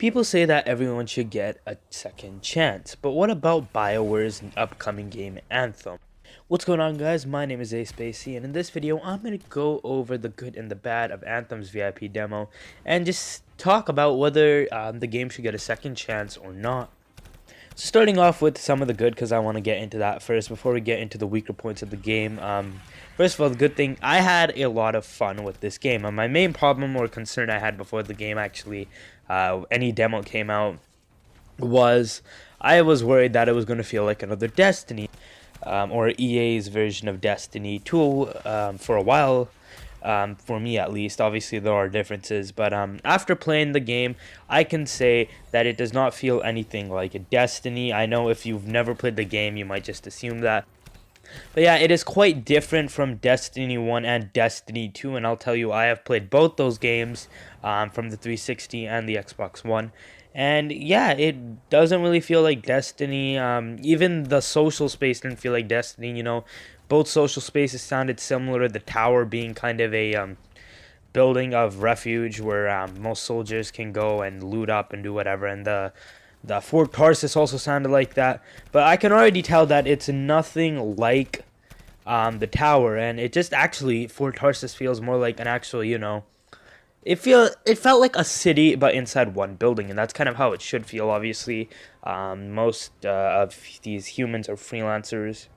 People say that everyone should get a second chance, but what about BioWare's upcoming game Anthem? What's going on, guys? My name is Spacey, and in this video I'm going to go over the good and the bad of Anthem's VIP demo and just talk about whether the game should get a second chance or not. So starting off with some of the good, because I want to get into that first before we get into the weaker points of the game. First of all, the good thing, I had a lot of fun with this game. My main problem or concern I had before the game actually, any demo came out, was I was worried that it was going to feel like another Destiny, or EA's version of Destiny 2 for a while. For me at least. Obviously there are differences, but after playing the game, I can say that it does not feel anything like a Destiny. I know if you've never played the game, you might just assume that. But yeah, it is quite different from Destiny 1 and Destiny 2, and I'll tell you, I have played both those games from the 360 and the Xbox One. And yeah, it doesn't really feel like Destiny. Even the social space didn't feel like Destiny, you know. Both social spaces sounded similar, the tower being kind of a building of refuge where most soldiers can go and loot up and do whatever, and the Fort Tarsus also sounded like that. But I can already tell that it's nothing like the tower, and it just actually, Fort Tarsus feels more like an actual, you know, it felt like a city but inside one building, and that's kind of how it should feel. Obviously, most of these humans are freelancers,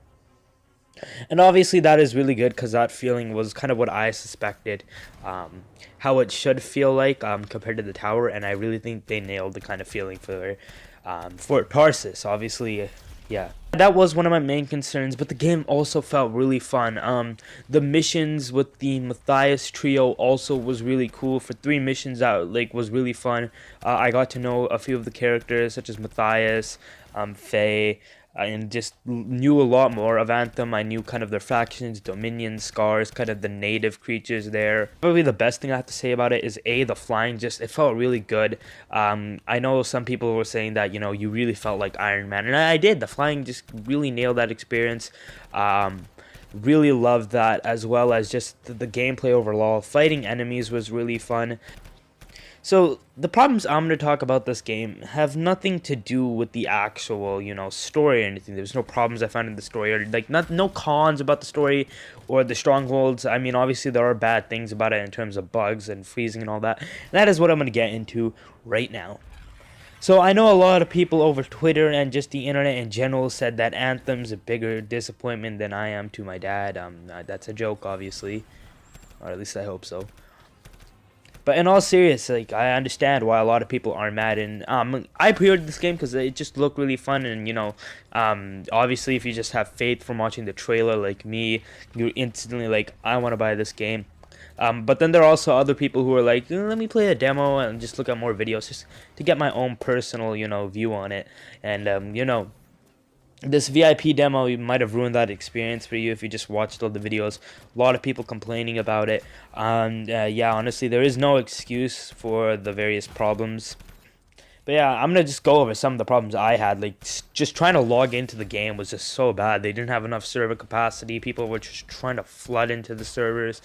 and obviously that is really good because that feeling was kind of what I suspected how it should feel like compared to the tower, and I really think they nailed the kind of feeling for Fort Tarsus. Obviously, yeah, that was one of my main concerns, but the game also felt really fun. The missions with the Matthias trio also was really cool. For 3 missions that was really fun. I got to know a few of the characters such as Matthias, Faye, and just knew a lot more of Anthem. I knew kind of their factions, Dominion, Scars, kind of the native creatures there. Probably the best thing I have to say about it is the flying. Just, it felt really good. I know some people were saying that, you know, you really felt like Iron Man, and I did. The flying just really nailed that experience. Really loved that, as well as just the gameplay overall. Fighting enemies was really fun. So the problems I'm going to talk about this game have nothing to do with the actual, you know, story or anything. There's no problems I found in the story, or no cons about the story or the strongholds. I mean, obviously there are bad things about it in terms of bugs and freezing and all that. And that is what I'm going to get into right now. So I know a lot of people over Twitter and just the internet in general said that Anthem's a bigger disappointment than I am to my dad. That's a joke, obviously, or at least I hope so. But in all seriousness, I understand why a lot of people are mad, and I pre-ordered this game because it just looked really fun, and, you know, obviously if you just have faith from watching the trailer like me, you're instantly like, I want to buy this game. But then there are also other people who are like, let me play a demo and just look at more videos just to get my own personal, you know, view on it. And, you know, this VIP demo, you might have ruined that experience for you if you just watched all the videos. A lot of people complaining about it. Yeah, honestly, there is no excuse for the various problems. But yeah, I'm going to just go over some of the problems I had. Like, just trying to log into the game was just so bad. They didn't have enough server capacity. People were just trying to flood into the servers.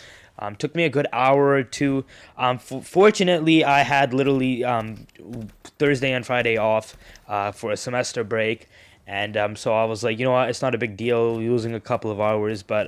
Took me a good hour or two. Fortunately, I had literally Thursday and Friday off for a semester break. And so I was like, you know what, it's not a big deal losing a couple of hours, but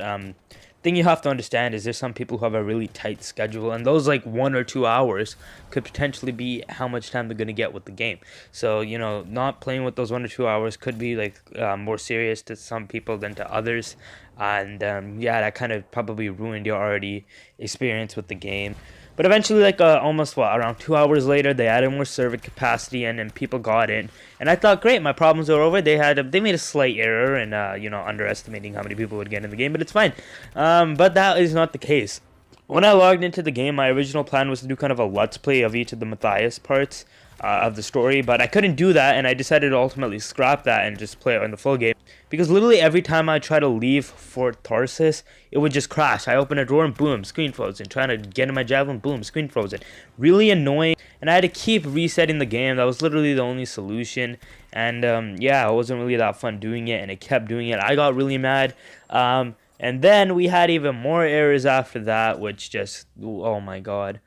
thing you have to understand is there's some people who have a really tight schedule, and those like 1 or 2 hours could potentially be how much time they're going to get with the game. So, you know, not playing with those 1 or 2 hours could be like more serious to some people than to others. And yeah, that kind of probably ruined your already experience with the game. But eventually, like almost around 2 hours later, they added more server capacity, and people got in. And I thought, great, my problems are over. They made a slight error in you know, underestimating how many people would get in the game, but it's fine. But that is not the case. When I logged into the game, my original plan was to do kind of a let's play of each of the Matthias parts of the story, but I couldn't do that, and I decided to ultimately scrap that and just play it on the full game. Because literally every time I try to leave Fort Tarsus, it would just crash. I open a drawer and boom, screen frozen. Trying to get in my javelin, boom, screen frozen. Really annoying, and I had to keep resetting the game. That was literally the only solution, and yeah, it wasn't really that fun doing it, and it kept doing it. I got really mad. And then we had even more errors after that, which just, oh my god.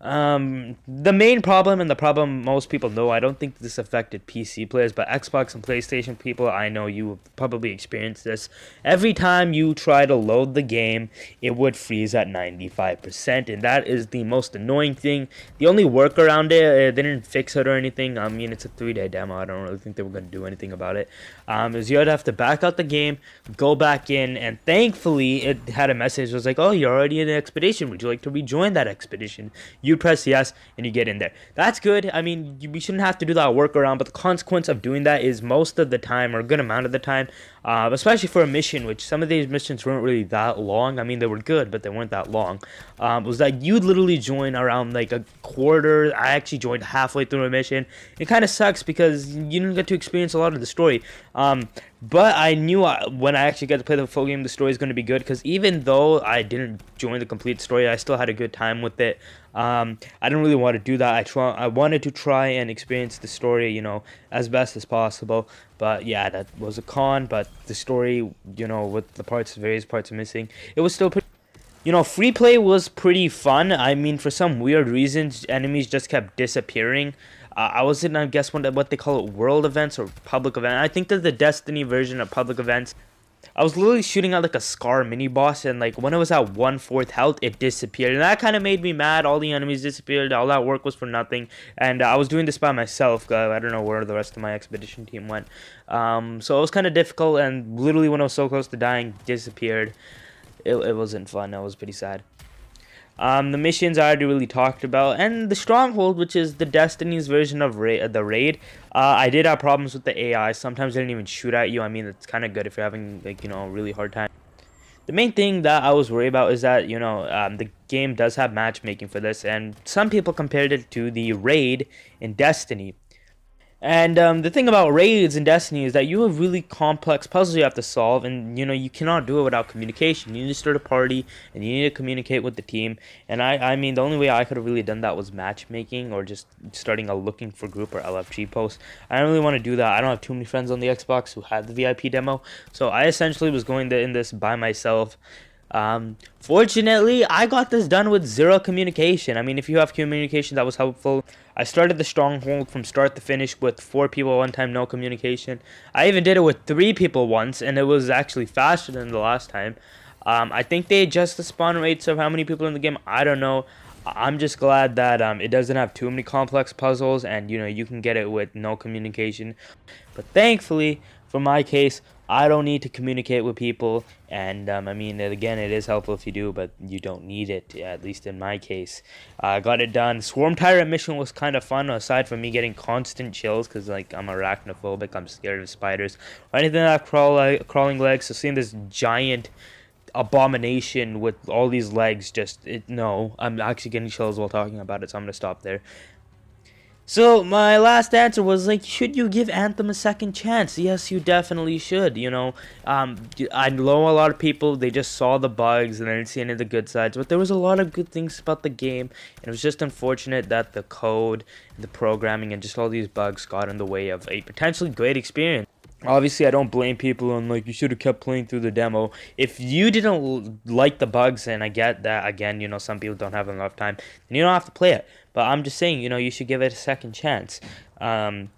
The main problem, and the problem most people know, I don't think this affected PC players, but Xbox and PlayStation people, I know you have probably experienced this. Every time you try to load the game, it would freeze at 95%, and that is the most annoying thing. The only workaround they didn't fix it or anything. I mean, it's a 3-day demo. I don't really think they were going to do anything about it. Is you'd have to back out the game, go back in, and thankfully it had a message that was like, oh, you're already in the expedition. Would you like to rejoin that expedition? You press yes and you get in there. That's good. I mean, we shouldn't have to do that workaround, but the consequence of doing that is most of the time, or a good amount of the time, especially for a mission, which some of these missions weren't really that long. I mean, they were good, but they weren't that long. Was that you'd literally join around like a quarter. I actually joined halfway through a mission. It kind of sucks because you didn't get to experience a lot of the story. But I knew when I actually got to play the full game, the story is going to be good, because even though I didn't join the complete story, I still had a good time with it. I didn't really want to do that. I wanted to try and experience the story, you know, as best as possible. But yeah, that was a con. But the story, you know, with the various parts missing, it was still pretty. You know, free play was pretty fun. I mean, for some weird reasons, enemies just kept disappearing. I was in, I guess, what they call it, world events or public events. I think they're the Destiny version of public events. I was literally shooting at like a Scar mini boss, and like when it was at 1/4 health, it disappeared, and that kind of made me mad. All the enemies disappeared. All that work was for nothing, and I was doing this by myself. I don't know where the rest of my expedition team went. So it was kind of difficult, and literally when I was so close to dying, disappeared. It wasn't fun. I was pretty sad. The missions I already really talked about, and the Stronghold, which is the Destiny's version of the raid. I did have problems with the AI. Sometimes they didn't even shoot at you. I mean, it's kind of good if you're having, like, you know, a really hard time. The main thing that I was worried about is that, you know, the game does have matchmaking for this, and some people compared it to the raid in Destiny. And the thing about raids in Destiny is that you have really complex puzzles you have to solve, and you know you cannot do it without communication. You need to start a party, and you need to communicate with the team. And I mean, the only way I could have really done that was matchmaking, or just starting a looking for group or LFG post. I don't really want to do that. I don't have too many friends on the Xbox who had the VIP demo, so I essentially was going in this by myself. Fortunately, I got this done with 0 communication. I mean, if you have communication, that was helpful. I started the Stronghold from start to finish with 4 people one time, no communication. I even did it with 3 people once, and it was actually faster than the last time. I think they adjust the spawn rates of how many people in the game. I don't know. I'm just glad that it doesn't have too many complex puzzles, and you know you can get it with no communication. But thankfully, for my case, I don't need to communicate with people, and I mean, again, it is helpful if you do, but you don't need it, at least in my case. I got it done. Swarm Tyrant mission was kind of fun, aside from me getting constant chills, because like I'm arachnophobic, I'm scared of spiders, or anything that have crawling legs, so seeing this giant abomination with all these legs, no, I'm actually getting chills while talking about it, so I'm gonna stop there. So my last answer was like, should you give Anthem a second chance? Yes, you definitely should. You know, I know a lot of people, they just saw the bugs and they didn't see any of the good sides, but there was a lot of good things about the game, and it was just unfortunate that the code, the programming, and just all these bugs got in the way of a potentially great experience. Obviously, I don't blame people on, like, you should have kept playing through the demo. If you didn't like the bugs, and I get that, again, you know, some people don't have enough time, then you don't have to play it. But I'm just saying, you know, you should give it a second chance. The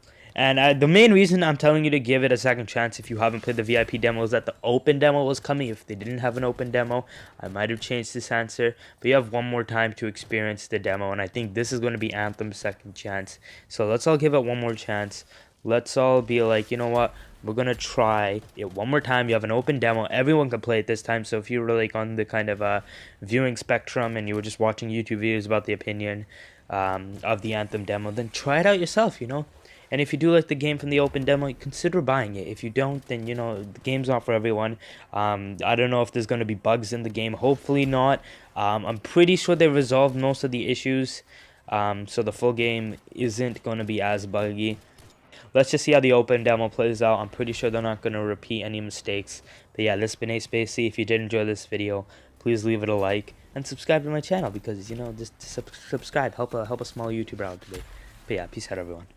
main reason I'm telling you to give it a second chance if you haven't played the VIP demo is that the open demo was coming. If they didn't have an open demo, I might have changed this answer. But you have one more time to experience the demo, and I think this is going to be Anthem's second chance. So let's all give it one more chance. Let's all be like, you know what, we're going to try it one more time. You have an open demo. Everyone can play it this time. So if you were like on the kind of viewing spectrum and you were just watching YouTube videos about the opinion of the Anthem demo, then try it out yourself, you know. And if you do like the game from the open demo, consider buying it. If you don't, then, you know, the game's not for everyone. I don't know if there's going to be bugs in the game. Hopefully not. I'm pretty sure they resolved most of the issues. So the full game isn't going to be as buggy. Let's just see how the open demo plays out. I'm pretty sure they're not going to repeat any mistakes. But yeah, this has been Ace Spacey. If you did enjoy this video, please leave it a like and subscribe to my channel, because, you know, just subscribe. Help a small YouTuber out today. But yeah, peace out, everyone.